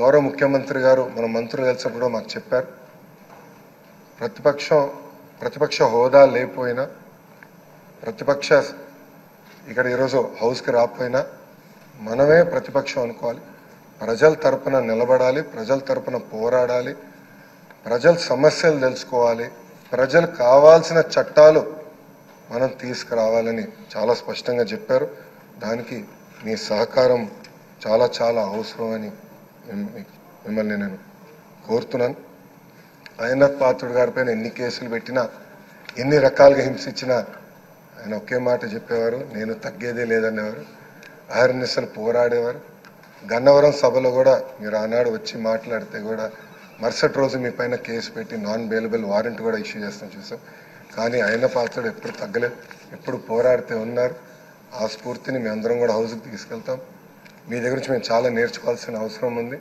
గౌరవ ముఖ్యమంత్రి గారు మన మంత్రులు కలిసినప్పుడు మాకు చెప్పారు, ప్రతిపక్ష హోదా లేకపోయినా, ప్రతిపక్ష ఇక్కడ ఈరోజు హౌస్కి రాకపోయినా మనమే ప్రతిపక్షం అనుకోవాలి, ప్రజల తరపున నిలబడాలి, ప్రజల తరపున పోరాడాలి, ప్రజల సమస్యలు తెలుసుకోవాలి, ప్రజలు కావాల్సిన చట్టాలు మనం తీసుకురావాలని చాలా స్పష్టంగా చెప్పారు. దానికి మీ సహకారం చాలా చాలా అవసరమని మిమ్మల్ని నేను కోరుతున్నాను. అయ్యనాథ్ పాత్రుడు గారిపైన ఎన్ని కేసులు పెట్టినా, ఎన్ని రకాలుగా హింసించినా ఆయన ఒకే మాట చెప్పేవారు, నేను తగ్గేదే లేదనేవారు. అహర్నిశలు పోరాడేవారు. గన్నవరం సభలో కూడా మీరు ఆనాడు వచ్చి మాట్లాడితే కూడా మరుసటి రోజు మీ పైన కేసు పెట్టి నాన్ బెయిలబుల్ వారెంట్ కూడా ఇష్యూ చేస్తాం చూసాం. కానీ ఆయన పాత్రుడు ఎప్పుడు తగ్గలేదు, ఎప్పుడు పోరాడితే ఉన్నారు. ఆ స్ఫూర్తిని మీ అందరం కూడా హౌస్కి తీసుకెళ్తాం. మీ దగ్గర నుంచి మేము చాలా నేర్చుకోవాల్సిన అవసరం ఉంది.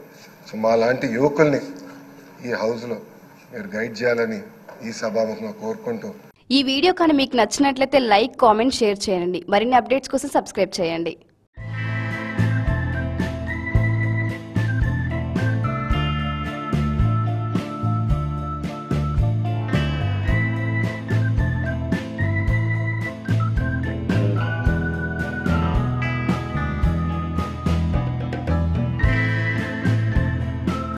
సో మా లాంటి యువకుల్ని ఈ హౌస్లో మీరు గైడ్ చేయాలని ఈ సభాముఖంగా కోరుకుంటూ, ఈ వీడియో కానీ మీకు నచ్చినట్లయితే లైక్, కామెంట్, షేర్ చేయండి. మరిన్ని అప్డేట్స్ కోసం సబ్స్క్రైబ్ చేయండి.